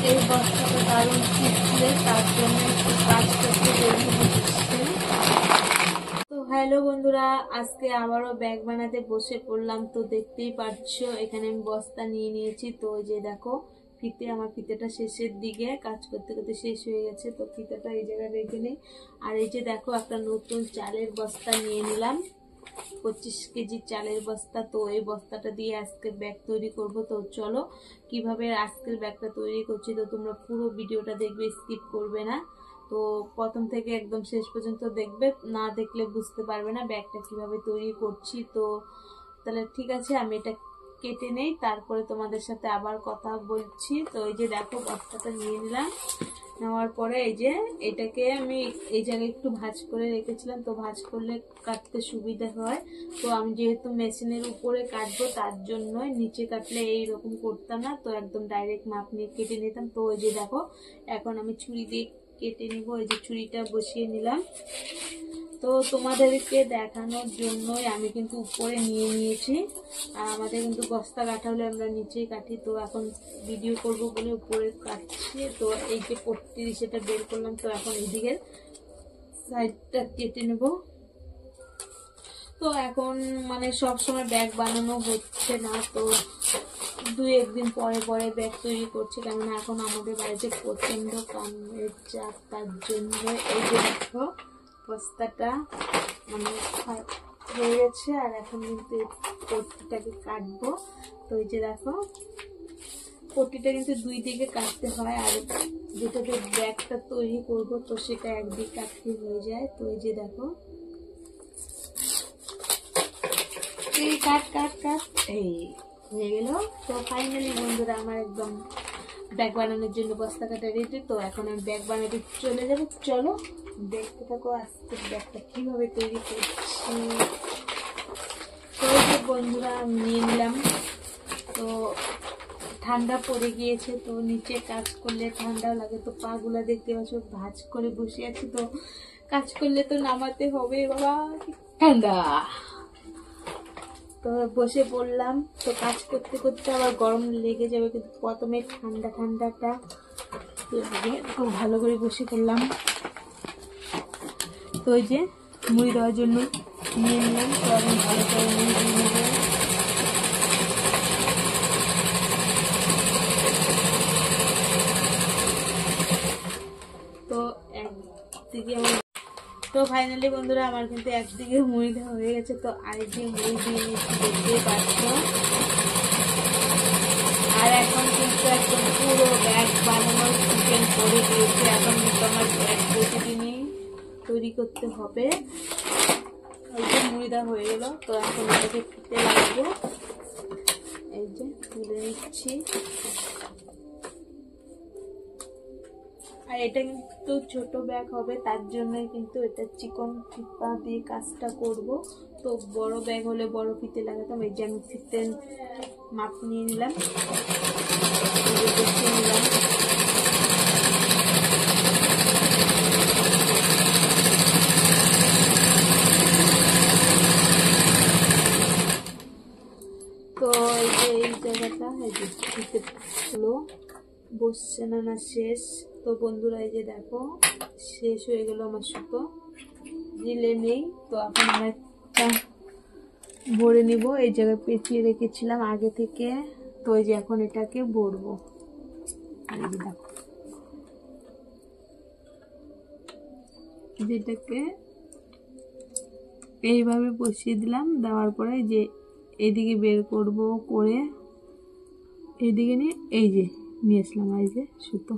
এই বস্তাটা দারুণ শিখছে, তার জন্য একটু কাজ করতে বেরিয়ে দিচ্ছে। তো হ্যালো বন্ধুরা, আজকে আবারও ব্যাগ বানাতে বসে পড়লাম। তো দেখতেই পাচ্ছ এখানে আমি বস্তা নিয়ে নিয়েছি। তো ওই যে দেখো ফিতে, আমার ফিতেটা শেষের দিকে, কাজ করতে করতে শেষ হয়ে গেছে। তো ফিতেটা এই জায়গায় রেখে নেই। আর এই যে দেখো একটা নতুন চালের বস্তা নিয়ে নিলাম, 25 কেজি চালের বস্তা। তো এই বস্তাটা দিয়ে আজকের ব্যাগ তৈরি করব। তো চলো কিভাবে আজকের ব্যাগটা তৈরি করছি, তো তোমরা পুরো ভিডিওটা দেখবে, স্কিপ করবে না। তো প্রথম থেকে একদম শেষ পর্যন্ত দেখবে, না দেখলে বুঝতে পারবে না ব্যাগটা কিভাবে তৈরি করছি। তো তাহলে ঠিক আছে, আমি এটা কেটে নেই, তারপরে তোমাদের সাথে আবার কথা বলছি। তো এই যে দেখো বস্তাটা নিয়ে নিলাম। নেওয়ার পরে এই যে এটাকে আমি এই জায়গায় একটু ভাঁজ করে রেখেছিলাম। তো ভাঁজ করলে কাটতে সুবিধা হয়। তো আমি যেহেতু মেশিনের উপরে কাটবো, তার জন্য নিচে কাটলে এইরকম করতাম না, তো একদম ডাইরেক্ট মাপ নিয়ে কেটে নিতাম। তো ওই যে দেখো এখন আমি ছুরি দিয়ে কেটে নিব। এই যে ছুরিটা বসিয়ে নিলাম। তো তোমাদেরকে দেখানোর জন্যই আমি কিন্তু উপরে নিয়ে নিয়েছি। আর আমাদের কিন্তু বস্তা কাটা হলে আমরা নিচেই কাটি। তো এখন ভিডিও করব বলে উপরে কাটছি। তো এই যে পট্টি সেটা বের করলাম। তো এখন এইদিকে সাইডটা কেটে নেব। তো এখন মানে সব সময় ব্যাগ বানানো হচ্ছে না, তো 2-1 দিন পরে পরে ব্যাগ তৈরি করছি, কেননা এখন আমাদের বাড়িতে প্রচন্ড কামের চাপ। তার জন্য এই যে দেখো বস্তাটা মানে হয়ে গেছে। আর এখন কিন্তু পট্টিটাকে কাটবো। তো এই যে দেখো পট্টিটা কিন্তু 2 দিকে কাটতে হয়, আর যেটাতে ব্যাগটা তৈরি করব তো সেটা একদিক কাটতে হয়ে যায়। তো এই যে দেখো এই কাট কাট কাট এই হয়ে গেল। তো ফাইনালি বন্ধুরা আমার একদম ব্যাগ বানানোর জন্য বস্তা কাটা রেডি। তো এখন আমি ব্যাগ বানাতে চলে যাবো। চলো দেখতে থাকো আজকে ব্যাগটা কিভাবে তৈরি করছি। তো এই যে বন্ধুরা আমি নিয়ে নিলাম। তো ঠান্ডা পড়ে গিয়েছে, তো নিচে কাজ করলে ঠান্ডা লাগে। তো পা গুলা দেখতে পাচ্ছ ভাঁজ করে বসে আছি। তো কাজ করলে তো নামাতে হবে, বাবা ঠান্ডা। তো বসে পড়লাম। তো কাজ করতে করতে আবার গরম লেগে যাবে, কিন্তু প্রথমে ঠান্ডাটা লাগে। তো ভালো করে বসে পড়লাম। তো ওই যে মুড়ি দেওয়ার জন্য নিয়ে নিলাম। তো আমি ভালো করে মুড়ি দিয়ে নেব। তো একদিকে তো ফাইনালি বন্ধুরা আমার কিন্তু একদিকে মুড়ি দেওয়া হয়ে গেছে। তো আরেকদিকে মুড়ি দিয়ে নিচ্ছি, দেখতেই পাচ্ছ। আর এখন কিন্তু একদম পুরো ব্যাগ বানানোর চিকেন করে দিয়েছে। এখন কিন্তু আমার ব্যাগ প্রতিদিনই তৈরি করতে হবে। ওই যে মুড়ি দেওয়া হয়ে গেল। তো এখন এটাকে ফিতে লাগবো। এই যে তুলে নিচ্ছি। আর এটা কিন্তু ছোট ব্যাগ হবে, তার জন্যই কিন্তু এটা চিকন ফিতা দিয়ে কাজটা করব। তো বড় ব্যাগ হলে বড় ফিতে লাগাতাম। এই যে আমি ফিতে মাপ নিয়ে নিলাম, তো এই যে এই জায়গাটা এই যে ফিতে হলো বসছে না শেষ। তো বন্ধুরা এই যে দেখো শেষ হয়ে গেল আমার সুতো, দিলে নেই। তো এখন আমরা একটা ভরে নিব। এই জায়গায় পেঁচিয়ে রেখেছিলাম আগে থেকে। তো এই যে এখন এটাকে ভরবো। দেখো যেটাকে এইভাবে বসিয়ে দিলাম। দেওয়ার পরে যে এইদিকে বের করব, করে এইদিকে নিয়ে এই যে নিয়ে আসলাম এই যে সুতো।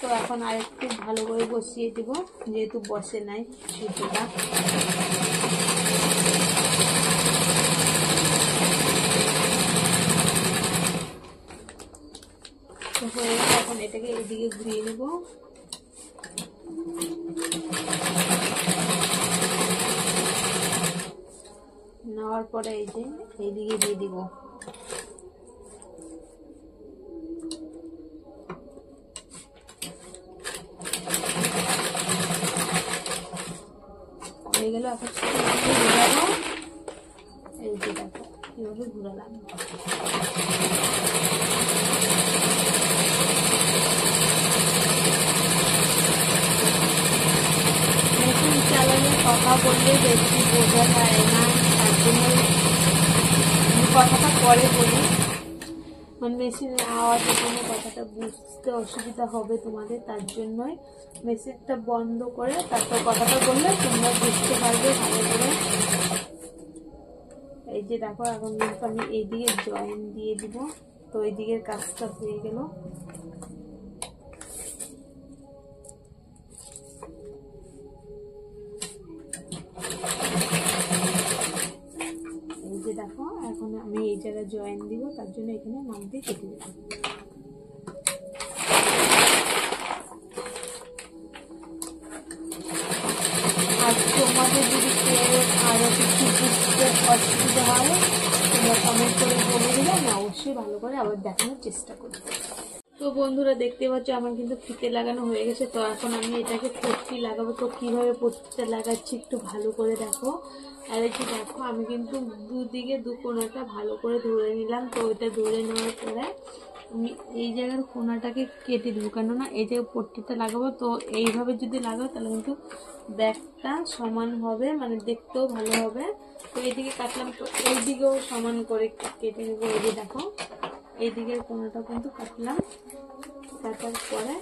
তো এখন আরেকটু ভালো করে বসিয়ে দিব, যেহেতু বসে নাই সুতোটা। এখন এটাকে এইদিকে ঘুরিয়ে নেব। নেওয়ার পরে এই যে এইদিকে দিয়ে দিব। গেল। এখন ঘোরাবো, এই যে দেখো কিভাবে ঘোরালাম। মেশিন চালালে কথা বললে বেশি বোঝা যায় না, তার জন্য কথাটা পরে বলি। মানে মেশিনের আওয়াজের জন্য কথাটা বুঝতে অসুবিধা হবে তোমাদের, তার জন্যই মেশিনটা বন্ধ করে তারপর কথাটা বললে তোমরা বুঝতে পারবে ভালো করে। এই যে দেখো এখন কিন্তু আমি এইদিকে জয়েন দিয়ে দিব। তো এই দিকের কাজটা হয়ে গেল। এই যে দেখো এখন আমি এই জায়গায় জয়েন দিব, তার জন্য এখানে নাম দিয়ে কেটে দেবো। আর তোমাদের যদি কেউ আরো কিছু বুঝতে অসুবিধা হয় তোমরা কমেন্ট করে বলে দিলে আমি অবশ্যই ভালো করে আবার দেখানোর চেষ্টা করবো। তো বন্ধুরা দেখতে পাচ্ছ আমার কিন্তু ফিতে লাগানো হয়ে গেছে। তো এখন আমি এটাকে পট্টি লাগাবো। তো কিভাবে পট্টিটা লাগাচ্ছি একটু ভালো করে দেখো। আর এই যে দেখো আমি কিন্তু দুদিকে দু কোণাটা ভালো করে ধরে নিলাম। তো ওইটা ধরে নেওয়ার পরে আমি এই জায়গার কোণাটাকে কেটে দেবো, কেননা এই জায়গায় পট্টিটা লাগাবো। তো এইভাবে যদি লাগাও তাহলে কিন্তু ব্যাগটা সমান হবে, মানে দেখতেও ভালো হবে। তো এইদিকে কাটলাম, তো এই দিকেও সমান করে কেটে নেবো। এই যে দেখো এই দিকের কোণাটা কিন্তু কাটলাম, কাটার পরে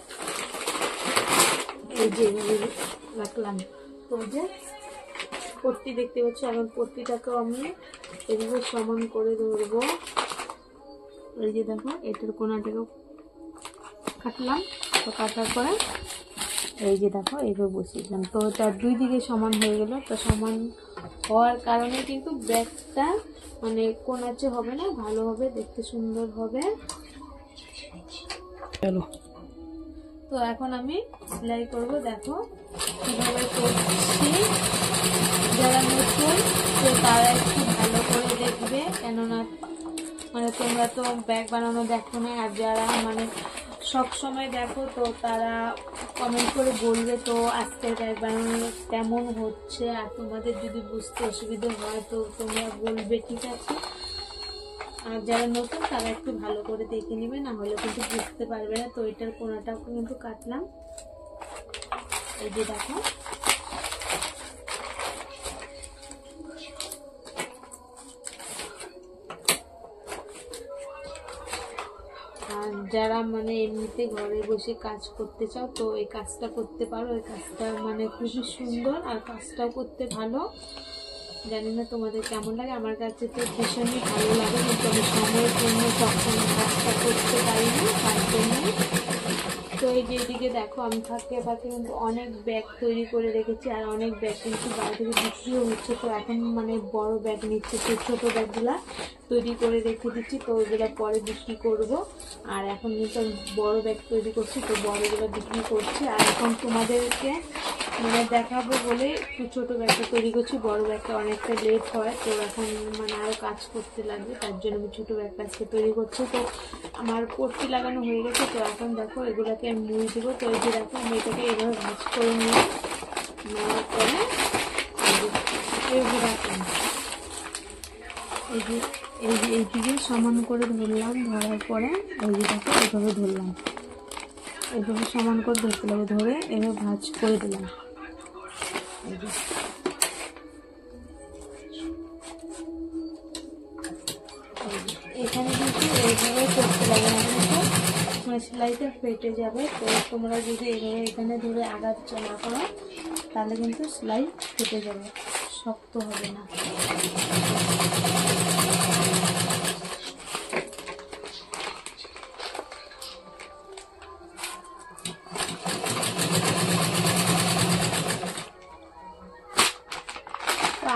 এই যে রাখলাম। তো যে পট্টি দেখতে পাচ্ছি, এখন পট্টিটাকেও আমি এভাবে সমান করে ধরবো। এই যে দেখো এটার কোণাটাকেও কাটলাম। তো কাটার পরে এই যে দেখো এইভাবে বসিয়ে দিলাম। তো তার দুই দিকে সমান হয়ে গেল। তো সমান হওয়ার কারণে কিন্তু ব্যাগটা মানে কোণাচে হবে না, ভালো হবে, দেখতে সুন্দর হবে। চলো তো এখন আমি সেলাই করব। দেখো কিভাবে করছি। যারা নতুন তো তারা একটু ভালো করে দেখবে, কেননা মানে তোমরা তো ব্যাগ বানানো দেখো না। আর যারা মানে সব সময় দেখো তো তারা কমেন্ট করে বলবে তো আজকের ব্যাগ বানানো কেমন হচ্ছে। আর তোমাদের যদি বুঝতে অসুবিধা হয় তো তোমরা বলবে, ঠিক আছে। আর যারা নতুন তারা একটু ভালো করে দেখে নেবে, না হলে কিন্তু বুঝতে পারবে না। তো এটার কোণাটাও কিন্তু কাটলাম। এই যে দেখো আর যারা মানে এমনিতে ঘরে বসে কাজ করতে চাও তো এই কাজটা করতে পারো। এই কাজটা মানে খুবই সুন্দর আর কাজটাও করতে ভালো। জানি না তোমাদের কেমন লাগে, আমার কাছে তো ভীষণই ভালো লাগে, কিন্তু আমি সময়ের জন্য তখন কাজটা করতে পারি না, তার জন্য। তো এই যে এদিকে দেখো আমি ফাঁকে ফাঁকে কিন্তু অনেক ব্যাগ তৈরি করে রেখেছি, আর অনেক ব্যাগ কিন্তু বাইরে থেকে বিক্রিও হচ্ছে। তো এখন মানে বড় ব্যাগ নিচ্ছে, তো ছোটো ব্যাগগুলা তৈরি করে রেখে দিচ্ছি। তো ওইগুলো পরে বিক্রি করব। আর এখন কিন্তু বড় ব্যাগ তৈরি করছি, তো বড়গুলো বিক্রি করছি। আর এখন তোমাদেরকে মানে দেখাবো বলে একটু ছোটো ব্যাগটা তৈরি করছি। বড় ব্যাগটা অনেকটা লেট হয়, তো এখন মানে আরও কাজ করতে লাগবে, তার জন্য আমি ছোটো ব্যাগটা আজকে তৈরি করছি। তো আমার পট্টি লাগানো হয়ে গেছে। তো এখন দেখো এগুলোকে আমি মুড়ি দেবো। তো এই যে দেখো আমি এটাকে এইভাবে ভাজ করে নেওয়ার পরে এইভাবে রাখলাম। এইদিকে সমান করে ধরলাম, ধরার পরে এই যে দেখো এইভাবে ধরলাম, এইভাবে সমান করে ধরতে লাগবে, ধরে এভাবে ভাজ করে দিলাম। এখানে কিন্তু এইভাবে করতে লাগে, মানে সেলাইটা ফেটে যাবে। তো তোমরা যদি এইভাবে এখানে ধরে আগাচ্ছো না করো তাহলে কিন্তু সেলাই ফেটে যাবে, শক্ত হবে না।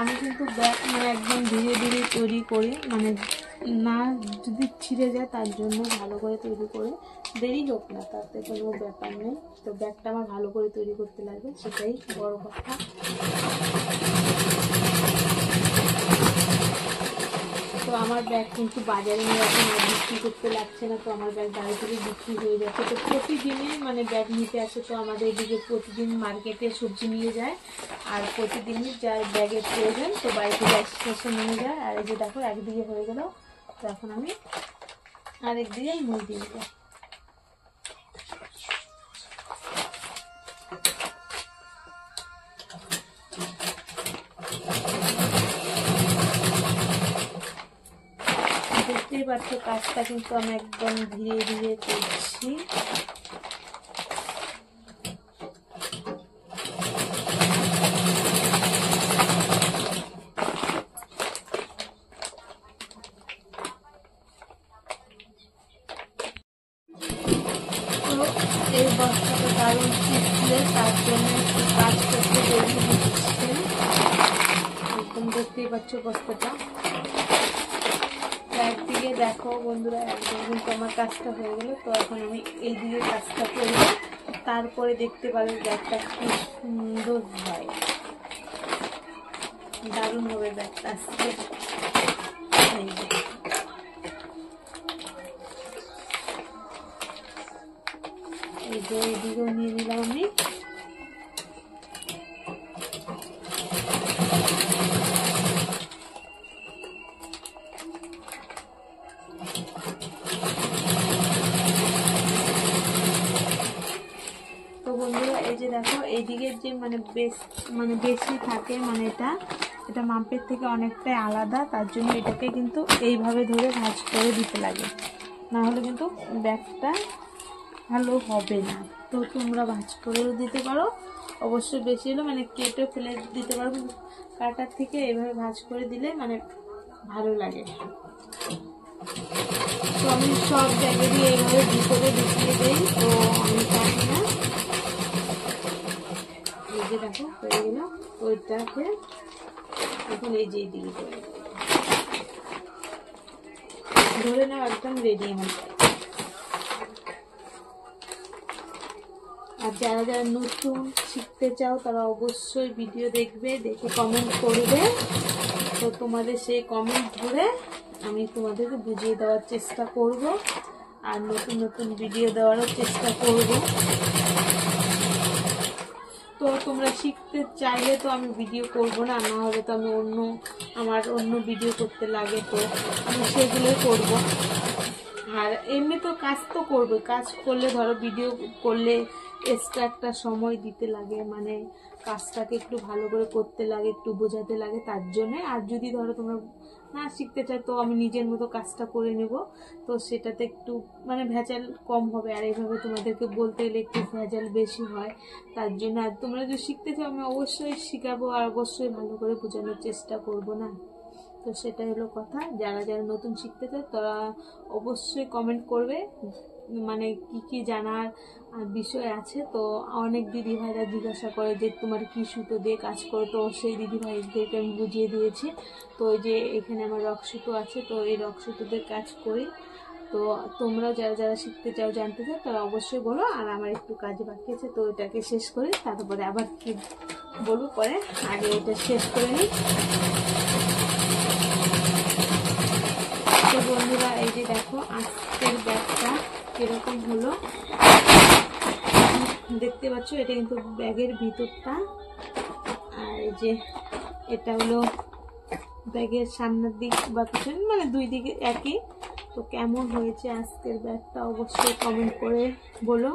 আমি কিন্তু ব্যাগ মানে একদম ধীরে ধীরে তৈরি করি, মানে না যদি ছিঁড়ে যায় তার জন্য ভালো করে তৈরি করে, দেরি হোক না তাতে কোনো ব্যাপার নেই। তো ব্যাগটা আমার ভালো করে তৈরি করতে লাগবে, সেটাই বড় কথা। তো আমার ব্যাগ কিন্তু বাজারে নিয়ে এখন আর বিক্রি করতে লাগছে না, তো আমার ব্যাগ বাড়ি থেকে বিক্রি হয়ে যাচ্ছে। তো প্রতিদিনই মানে ব্যাগ নিতে আসে, তো আমাদের এদিকে প্রতিদিন মার্কেটে সবজি নিয়ে যায়, আর প্রতিদিনই যার ব্যাগের প্রয়োজন তো বাড়ি থেকে এসে নিয়ে যায়। আর এই যে দেখো একদিকে হয়ে গেল, তো এখন আমি আরেকদিকে মুড়ি দিয়ে দেবো। দেখতেই পাচ্ছ কাজটা কিন্তু আমি একদম ধীরে ধীরে করছি। এই বস্তাটা দারুণ শিখছে, তার জন্য একটু কাজ করতে দেরি হচ্ছে। একদম দেখতেই পাচ্ছ বস্তাটা। একদিকে দেখো বন্ধুরা, একদম কিন্তু আমার কাজটা হয়ে গেল। তো এখন আমি এইদিকে কাজটা করবো, তারপরে দেখতে পাবে ব্যাগটা কি সুন্দর হয়, দারুণ হবে ব্যাগটা আজকে। এই যে এইদিকেও নিয়ে নিলাম আমি। তো বন্ধুরা এই যে দেখো এইদিকের যে মানে বেশি থাকে, মানে এটা মাপের থেকে অনেকটাই আলাদা, তার জন্য এটাকে কিন্তু এইভাবে ধরে ভাঁজ করে দিতে লাগে, না হলে কিন্তু ব্যাগটা ভালো হবে না। তো তোমরা ভাঁজ করেও দিতে পারো, অবশ্যই বেশি হলে মানে কেটে ফেলে দিতে পারো, কাটার থেকে এইভাবে ভাঁজ করে দিলে মানে ভালো লাগে। তো আমি সব জায়গায় এইভাবে ভিতরে ঢুকিয়ে দিই, তো আমি জানি না। এই যে দেখো হয়ে গেল, ওইটাকে এখন এই যে দিকে ধরে নাও, একদম রেডি আমার। আর যারা যারা নতুন শিখতে চাও তারা অবশ্যই ভিডিও দেখবে, দেখে কমেন্ট করবে। তো তোমাদের সেই কমেন্ট ধরে আমি তোমাদেরকে বুঝিয়ে দেওয়ার চেষ্টা করব, আর নতুন নতুন ভিডিও দেওয়ারও চেষ্টা করব। তো তোমরা শিখতে চাইলে তো আমি ভিডিও করব না, না হলে তো আমি আমার অন্য ভিডিও করতে লাগে, তো আমি সেগুলোই করব। আর এমনি তো কাজ তো করবে, কাজ করলে ধরো ভিডিও করলে এক্সট্রা একটা সময় দিতে লাগে, মানে কাজটাকে একটু ভালো করে করতে লাগে, একটু বোঝাতে লাগে, তার জন্যে। আর যদি ধরো তোমরা না শিখতে চাও তো আমি নিজের মতো কাজটা করে নেব, তো সেটাতে একটু মানে ভেজাল কম হবে। আর এইভাবে তোমাদেরকে বলতে গেলে একটু ভেজাল বেশি হয়, তার জন্য। আর তোমরা যদি শিখতে চাও আমি অবশ্যই শিখাবো, আর অবশ্যই ভালো করে বোঝানোর চেষ্টা করব না। তো সেটাই হলো কথা। যারা যারা নতুন শিখতে চায় তারা অবশ্যই কমেন্ট করবে, মানে কি কি জানার বিষয় আছে। তো অনেক দিদি ভাইরা জিজ্ঞাসা করে যে তোমার কি সুতো দিয়ে কাজ করো, তো সেই দিদি ভাইদেরকে আমি বুঝিয়ে দিয়েছি। তো ওই যে এখানে আমার রক সুতো আছে, তো এই রক সুতোদের কাজ করি। তো তোমরাও যারা যারা শিখতে চাও, জানতে চাও, তারা অবশ্যই বলো। আর আমার একটু কাজ বাকি আছে, তো এটাকে শেষ করে তারপরে আবার কি বলবো পরে, আগে এটা শেষ করে নিই। তো বন্ধুরা এই যে দেখো আজকের ব্যাগটা কিরকম হলো দেখতে পাচ্ছ, এটা কিন্তু ব্যাগের ভিতরটা, আর এই যে এটা হলো ব্যাগের সামনের দিক বা পিছনে, মানে দুই দিকে একই। তো কেমন হয়েছে আজকের ব্যাগটা অবশ্যই কমেন্ট করে বলো,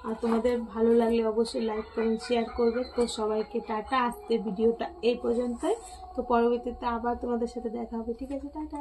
আর তোমাদের ভালো লাগলে অবশ্যই লাইক কমেন্ট শেয়ার করবে। তো সবাইকে টাটা, আজকের ভিডিওটা এই পর্যন্তই। তো পরবর্তীতে আবার তোমাদের সাথে দেখা হবে, ঠিক আছে, টাটা।